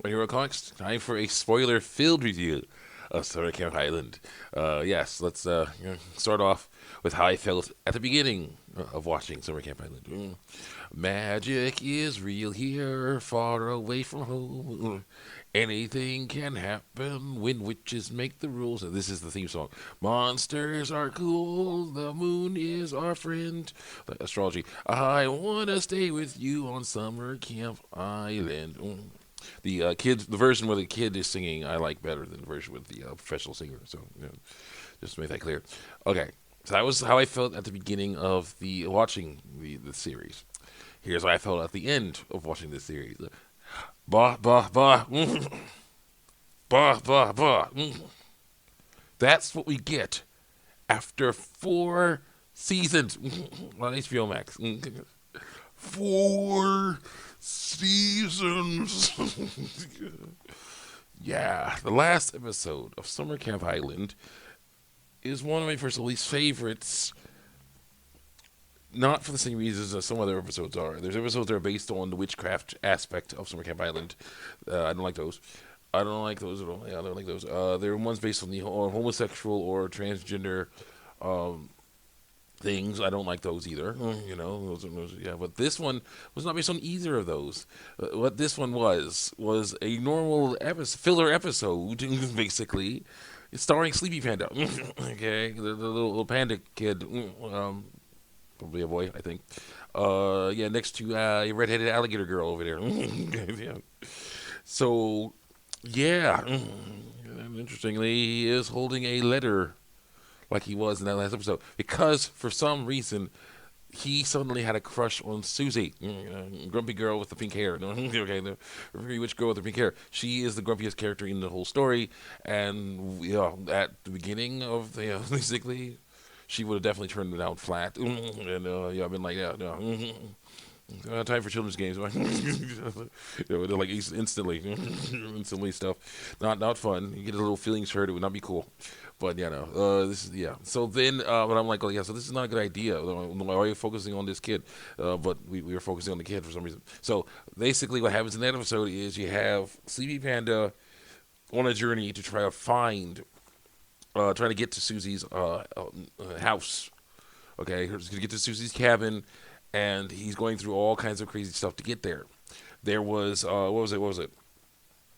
Hero Comics. Time for a spoiler-filled review of Summer Camp Island. Yes, let's start off with how I felt at the beginning of watching Summer Camp Island. Magic is real here, far away from home. Anything can happen when witches make the rules. And this is the theme song. Monsters are cool. The moon is our friend. Astrology. I wanna stay with you on Summer Camp Island. The version where the kid is singing, I like better than the version with the professional singer. So, just to make that clear. Okay, so that was how I felt at the beginning of the watching the series. Here's how I felt at the end of watching this series. Bah bah bah, bah bah bah. That's what we get after 4 seasons on HBO Max. 4 seasons. Yeah, the last episode of Summer Camp Island is one of my personal least favorites. Not for the same reasons as some other episodes are. There's episodes that are based on the witchcraft aspect of Summer Camp Island. I don't like those. I don't like those at all. Yeah, I don't like those. There are ones based on the homosexual or transgender um, things. I don't like those either. Yeah. But this one was not based on either of those. What this one was a normal filler episode, basically, starring Sleepy Panda. Okay, the little panda kid. Probably a boy, I think. Yeah, next to a redheaded alligator girl over there. Yeah. So, yeah. And interestingly, he is holding a letter like he was in that last episode because for some reason he suddenly had a crush on Susie, grumpy girl with the pink hair. Okay, the very witch girl with the pink hair. She is the grumpiest character in the whole story, and at the beginning of the basically, she would have definitely turned it out flat. And I've been like, yeah, no. Time for children's games. Like instantly, instantly stuff. Not fun. You get a little feelings hurt. It would not be cool. But this is yeah. So then, but I'm like, oh yeah. So this is not a good idea. Why are you focusing on this kid? But we were focusing on the kid for some reason. So basically, what happens in that episode is you have Sleepy Panda on a journey to try to find, trying to get to Susie's house. Okay, he's gonna get to Susie's cabin, and he's going through all kinds of crazy stuff to get there. There was what was it? What was it?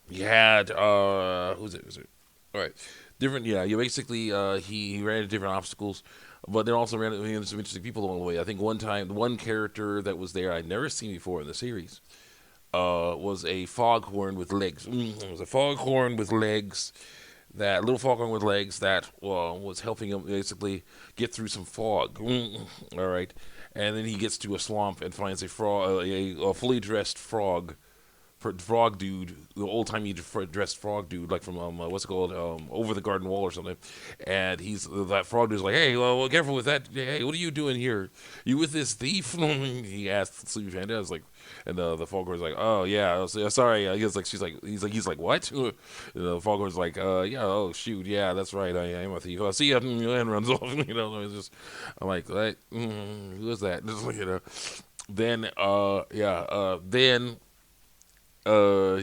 You had who's it? Was it? All right, different. Yeah, you basically he ran into different obstacles, but then also ran into some interesting people along the way. I think one time the one character that was there I'd never seen before in the series was a foghorn with legs. It was a foghorn with legs, that little foghorn with legs that was helping him basically get through some fog. All right, and then he gets to a swamp and finds a frog, a fully dressed frog dude, the old timey dressed frog dude, like from what's it called, Over the Garden Wall or something. And that frog dude's like, hey, well, careful with that. Hey, what are you doing here? You with this thief? He asked Sleepy Panda. I was like, and the foghorn's like, oh yeah, I was, sorry. He was like, he's like, what? And the foghorn's like, yeah, oh shoot, yeah, that's right, I am a thief. See ya, and runs off. It's just, I'm like, who is that? Just Then, then uh,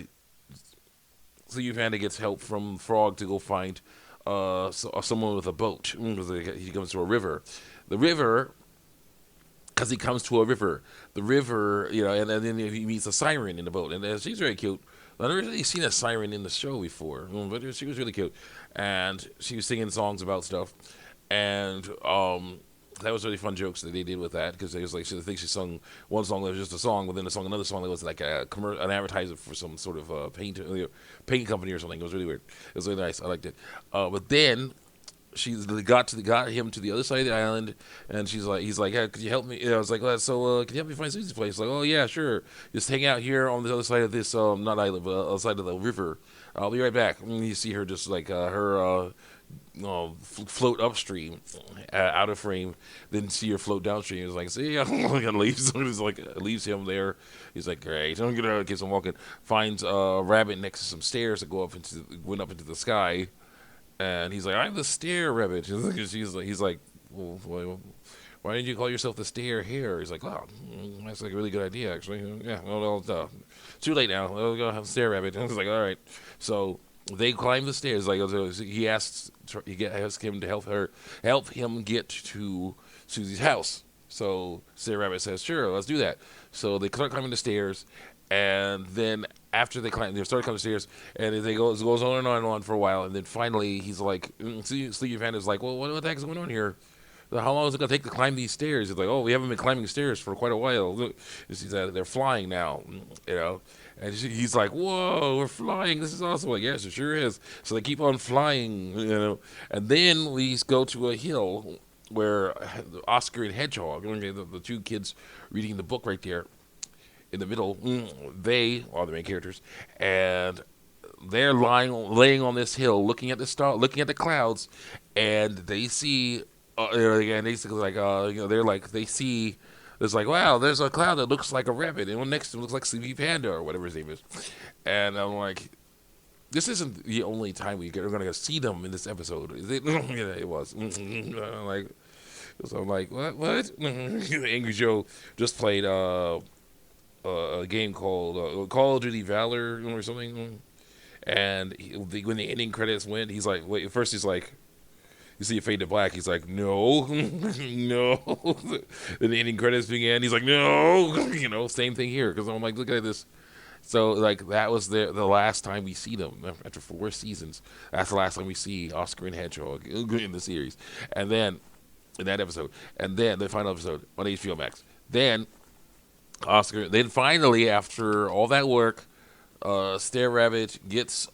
Sleepy Panda gets help from Frog to go find someone with a boat. He comes to a river. The river, because he comes to a river. The river, and then he meets a siren in the boat, and she's very cute. I've never really seen a siren in the show before, but she was really cute, and she was singing songs about stuff, and that was really fun jokes that they did with that because they was like I think she sung one song that was just a song, but then song another song that was like an advertisement for some sort of paint company or something. It was really weird. It was really nice. I liked it. But then she got him to the other side of the island, and he's like, hey, could you help me? I was like, so can you help me find Susie's place? Like, oh yeah, sure. Just hang out here on the other side of this not island, but other side of the river. I'll be right back. And you see her just like her float upstream, out of frame. Then see her float downstream. He's like, see, and leaves. He's like, leaves him there. He's like, great. I'm gonna keep on walking. Finds a rabbit next to some stairs that went up into the sky. And he's like, I'm the stair rabbit. He's like, well, why didn't you call yourself the Stair Hare? He's like, wow, that's like a really good idea, actually. Yeah, well, too late now. We'll go have Stair Rabbit. I was like, all right. So they climb the stairs. Like he asks him to help him get to Susie's house. So Stair Rabbit says, sure, let's do that. So they start climbing the stairs, and then after they start climbing the stairs, and it goes on and on and on for a while, and then finally he's like, Sleepy Panda's like, well, what the heck is going on here? How long is it going to take to climb these stairs? It's like, oh, we haven't been climbing stairs for quite a while. Look, they're flying now, you know. And he's like, whoa, we're flying. This is awesome. Like, yes, it sure is. So they keep on flying, you know. And then we go to a hill where Oscar and Hedgehog, the two kids reading the book right there in the middle, they are the main characters. And they're laying on this hill, looking at the star, looking at the clouds, and they see and basically they're like they see there's like wow there's a cloud that looks like a rabbit and one next to him looks like Sleepy Panda or whatever his name is, and I'm like this isn't the only time we're gonna see them in this episode, is it? Yeah, it was. Like so I'm like what Angry Joe just played a game called Call of Duty Valor or something, and when the ending credits went he's like wait first he's like you see it fade to black. He's like, no, no. Then the ending credits began. He's like, no, same thing here. Because I'm like, look at this. So like that was the last time we see them after 4 seasons. That's the last time we see Oscar and Hedgehog in the series. And then in that episode, and then the final episode on HBO Max. Then Oscar. Then finally, after all that work, Stair Rabbit gets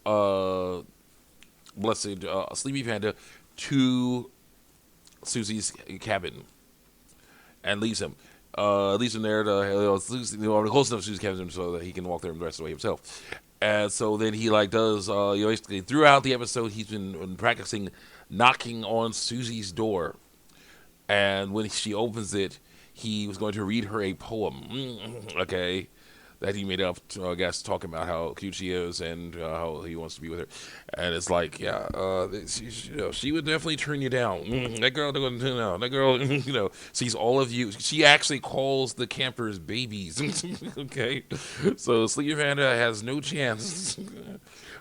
blessed Sleepy Panda to Susie's cabin and leaves him. Leaves him there to close enough to Susie's cabin so that he can walk there the rest of the way himself. And so then he like does basically throughout the episode he's been practicing knocking on Susie's door, and when she opens it, he was going to read her a poem. Okay, that he made up, I guess, talking about how cute she is and how he wants to be with her. And it's like, yeah, she would definitely turn you down. That girl, that girl, sees all of you. She actually calls the campers babies. Okay, so Sleepy Panda has no chance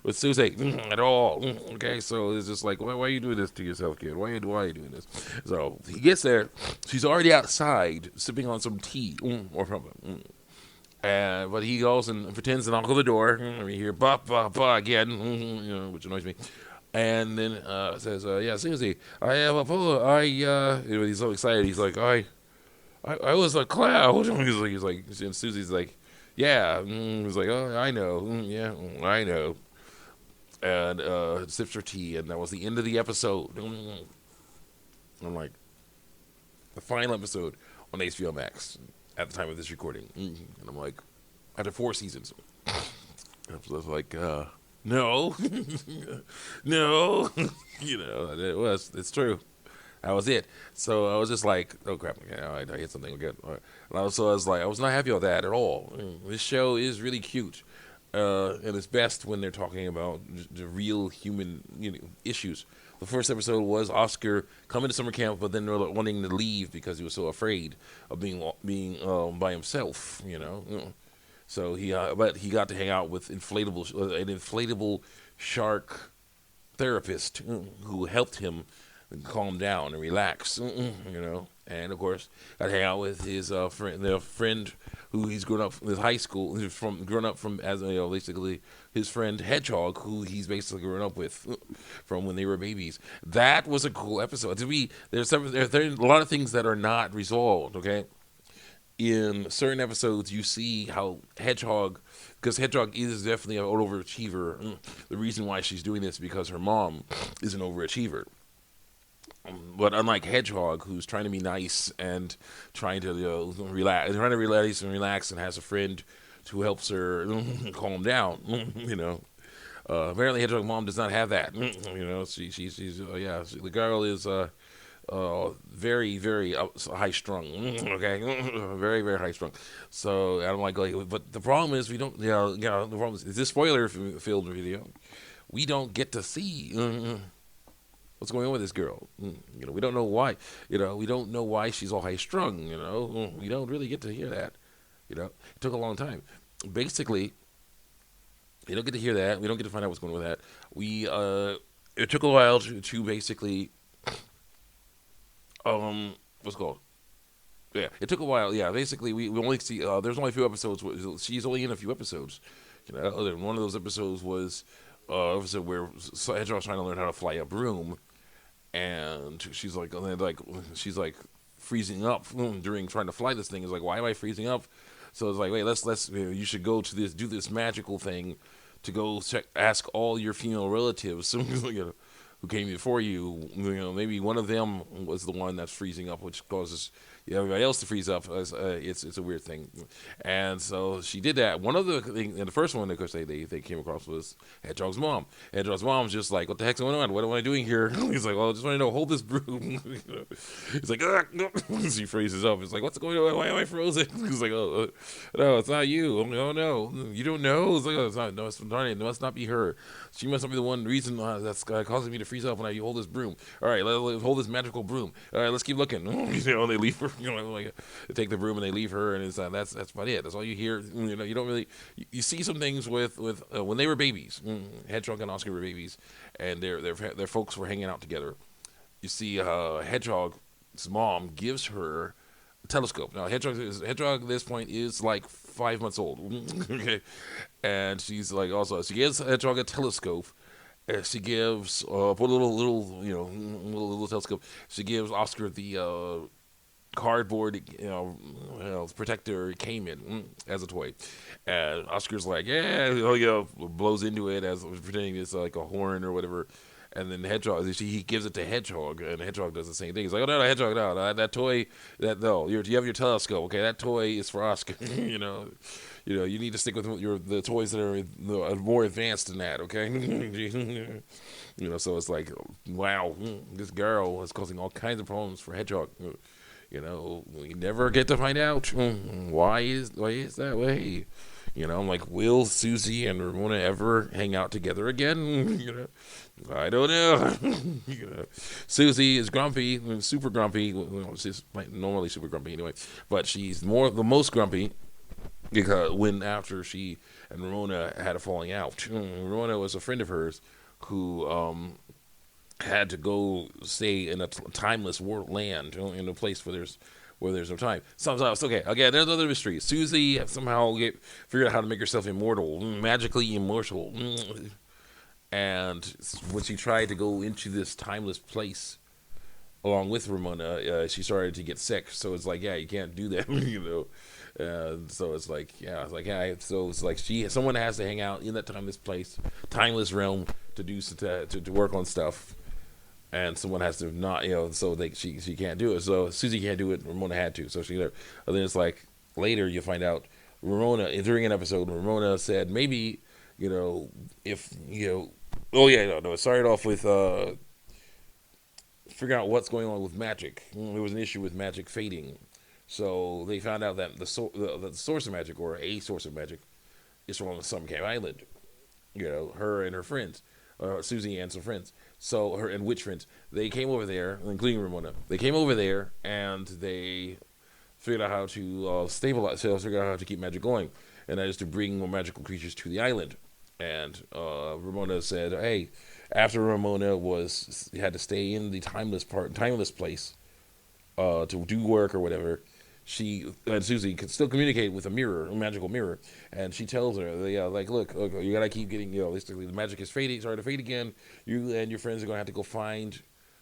with Susie at all. Okay, so it's just like, why are you doing this to yourself, kid? Why are you doing this? So he gets there. She's already outside sipping on some tea or something. But he goes and pretends to knock on the door. We hear "ba ba ba" again, which annoys me. And then says, "Yeah, Susie, I have a poem. He's so excited. He's like, I was a cloud." he's like, and Susie's like, "Yeah." He's like, "Oh, I know. Yeah, I know." And sips her tea, and that was the end of the episode. I'm like, the final episode on HBO Max at the time of this recording. And I'm like, after 4 seasons. I was like, no. No. It's true. That was it. So I was just like, oh crap, I hit something again. And I was like, I was not happy with that at all. This show is really cute. And it's best when they're talking about the real human issues. The first episode was Oscar coming to summer camp, but then wanting to leave because he was so afraid of being by himself. So but he got to hang out with an inflatable shark therapist who helped him calm down and relax. And of course, got to hang out with his friend who he's grown up with high school, grown up from as basically his friend Hedgehog, who he's basically grown up with from when they were babies. That was a cool episode. To me, there's a lot of things that are not resolved. Okay, in certain episodes, you see how Hedgehog, because Hedgehog is definitely an overachiever. The reason why she's doing this is because her mom is an overachiever. But unlike Hedgehog, who's trying to be nice and trying to relax and has a friend who helps her calm down, apparently Hedgehog mom does not have that. She's the girl is very very high strung. Okay, very very high strung. So I'm like, but the problem is we don't. The problem is this spoiler filled video. We don't get to see. What's going on with this girl? We don't know why. We don't know why she's all high strung. We don't really get to hear that. It took a long time. Basically, we don't get to hear that. We don't get to find out what's going on with that. It took a while to basically, what's it called? Yeah, it took a while. Yeah, basically, we only see, there's only a few episodes. She's only in a few episodes. And one of those episodes was episode where Hedgehog's trying to learn how to fly a broom, and she's like freezing up during trying to fly this thing. Is like, why am I freezing up? So it's like, wait, let's you should go to this, do this magical thing, to go ask all your female relatives, who came before you. Maybe one of them was the one that's freezing up, which causes everybody else to freeze up. It's a weird thing, and so she did that. One of the things, and the first one, of course, they came across was Hedgehog's mom. Hedgehog's mom's just like, what the heck's going on? What am I doing here? He's like, well, I just want to know, hold this broom. He's like, no. She freezes up. He's like, what's going on? Why am I frozen? He's like, oh, no, it's not you. Oh no, you don't know. It's like, oh, it's not. No, it must not be her. She must not be the one reason that's causing me to freeze up when I hold this broom. All right, let's hold this magical broom. All right, let's keep looking. They leave her. Like they take the broom and they leave her, and it's that's about it. That's all you hear. You don't really you see some things with when they were babies. Hedgehog and Oscar were babies, and their folks were hanging out together. You see, Hedgehog's mom gives her a telescope. Now, Hedgehog at this point is like 5 months old. Okay, and she's like, also she gives Hedgehog a telescope. She gives put a little telescope. She gives Oscar the cardboard, protector caiman as a toy. And Oscar's like, yeah, blows into it as pretending it's like a horn or whatever. And then Hedgehog, he gives it to Hedgehog, and Hedgehog does the same thing. He's like, oh no, Hedgehog, no, that toy, you have your telescope, okay? That toy is for Oscar. You need to stick with the toys that are more advanced than that, okay? So it's like, wow, this girl is causing all kinds of problems for Hedgehog. We never get to find out why is that way. I'm like, will Susie and Ramona ever hang out together again? I don't know. Susie is grumpy, super grumpy. Well, she's normally super grumpy anyway, but she's the most grumpy because after she and Ramona had a falling out. Ramona was a friend of hers who had to go stay in a timeless world land, in a place where there's no time. Sometimes, okay, again, there's another mystery. Susie somehow figured out how to make herself immortal, magically immortal. And when she tried to go into this timeless place along with Ramona, she started to get sick. So it's like, yeah, you can't do that, so it's like, yeah, so it's like someone has to hang out in that timeless realm to do to work on stuff, and someone has to not, so she can't do it. So Susie can't do it. Ramona had to, so and then it's like later you find out Ramona during an episode. Ramona said maybe if oh yeah, no, it started off with figuring out what's going on with magic. There was an issue with magic fading, so they found out that the source of magic, or a source of magic, is from Summer Camp Island. Her and her friends, Susie and some friends. So her and witch friends, they came over there, including Ramona. They came over there and they figured out how to figured out how to keep magic going, and that is to bring more magical creatures to the island. And Ramona said, "Hey, after Ramona had to stay in the timeless place, to do work or whatever, she and Susie could still communicate with a magical mirror, and she tells her, like, look, you gotta keep getting, basically the magic is fading, starting to fade again. You and your friends are gonna have to go find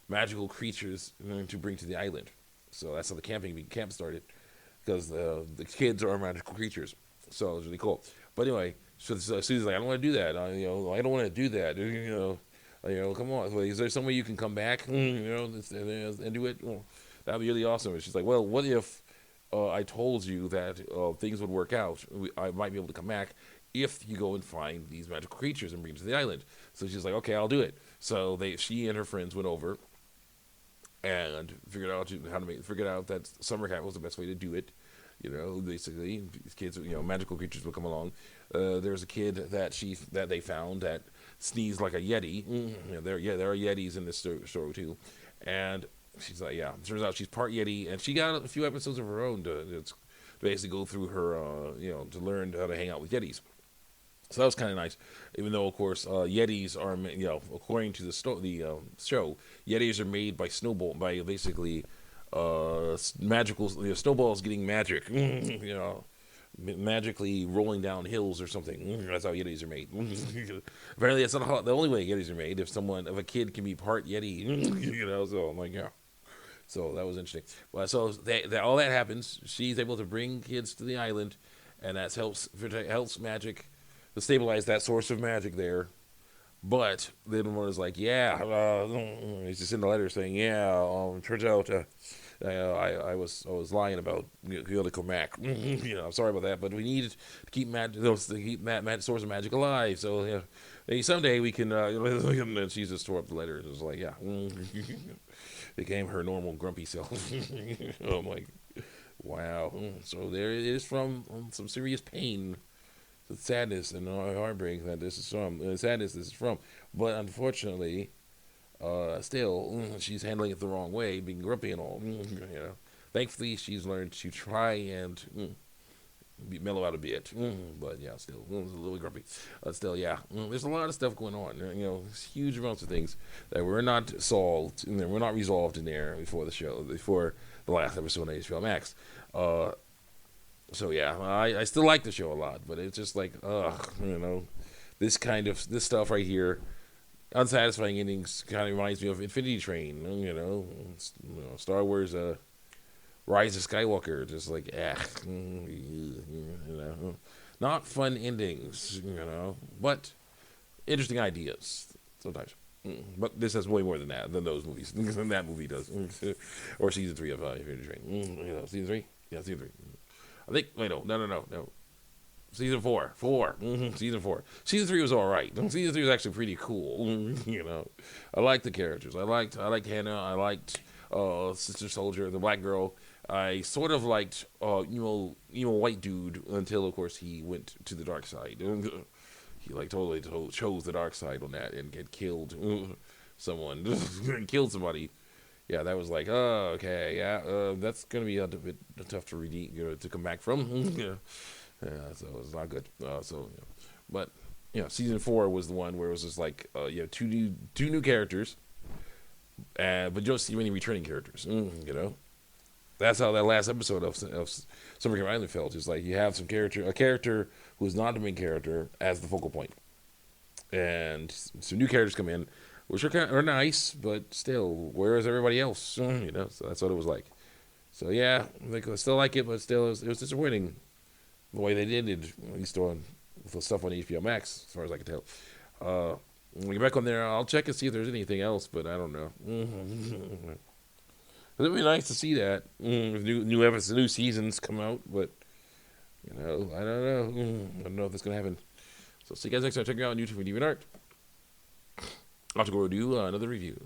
magical creatures to bring to the island." So that's how the camp started, because the kids are magical creatures. So it was really cool. But anyway, so Susie's like, I don't want to do that. I don't want to do that. Come on. Is there some way you can come back? And do it. Well, that'd be really awesome. And she's like, well, what if I told you that things would work out? I might be able to come back if you go and find these magical creatures and bring them to the island. So she's like, okay, I'll do it. So she and her friends went over and figured out that summer camp was the best way to do it. Basically, these kids, magical creatures will come along. There's a kid that they found that sneezed like a yeti. There are yetis in this show too, and she's like, yeah. Turns out she's part yeti, and she got a few episodes of her own to basically go through her, to learn how to hang out with yetis. So that was kind of nice, even though, of course, Yetis are, according to the show, Yetis are made by snowball, by basically magical, snowballs getting magic, magically rolling down hills or something. That's how Yetis are made. Apparently, that's not the only way Yetis are made. If a kid can be part Yeti, so I'm like, yeah. So that was interesting. Well, so all that happens. She's able to bring kids to the island, and that helps magic to stabilize that source of magic there. But then one is like, yeah, he's just in the letter saying, yeah, turns out I was lying about Helical Mac. I'm sorry about that, but we needed to keep that source of magic alive. So someday we can. And she just tore up the letter. It was like, yeah, became her normal grumpy self. I'm like, wow. So there it is from some serious pain, the sadness and heartbreak that this is from, sadness this is from. But unfortunately, still, she's handling it the wrong way, being grumpy and all. Thankfully, she's learned to try and be mellow out a bit. But yeah, still, a little grumpy. Still, yeah, there's a lot of stuff going on. Huge amounts of things that were not solved, and were not resolved in there before the last episode of HBO Max. So yeah, I still like the show a lot, but it's just like, this stuff right here, unsatisfying endings kind of reminds me of Infinity Train, Star Wars, Rise of Skywalker, just like, not fun endings, but interesting ideas sometimes. But this has way more than those movies, than that movie does, or season 3 of Infinity Train. Season 3, yeah, season 3. I think. Wait, no. Season 4. Season 4. Season 3 was all right. Season 3 was actually pretty cool. I liked the characters. I liked Hannah. I liked Sister Soldier, the black girl. I sort of liked emo white dude until, of course, he went to the dark side. He totally chose the dark side on that and get killed someone, killed somebody. Yeah, that was like, oh, okay, yeah, that's gonna be a bit tough to redeem, to come back from. So it's not good. But season 4 was the one where it was just like, two new characters, but you don't see many returning characters. That's how that last episode of Summer Camp Island felt. It's like you have a character who's not the main character as the focal point, and some new characters come in, which are nice, but still, where is everybody else? So that's what it was like. So yeah, I still like it, but still, it was disappointing the way they did it, at least on with the stuff on HBO Max, as far as I can tell. When we get back on there, I'll check and see if there's anything else, but I don't know. It'd be nice to see that if new episodes, new seasons come out, but I don't know. I don't know if that's gonna happen. So see you guys next time. Check me out on YouTube for DeviantArt. I'll have to go do another review.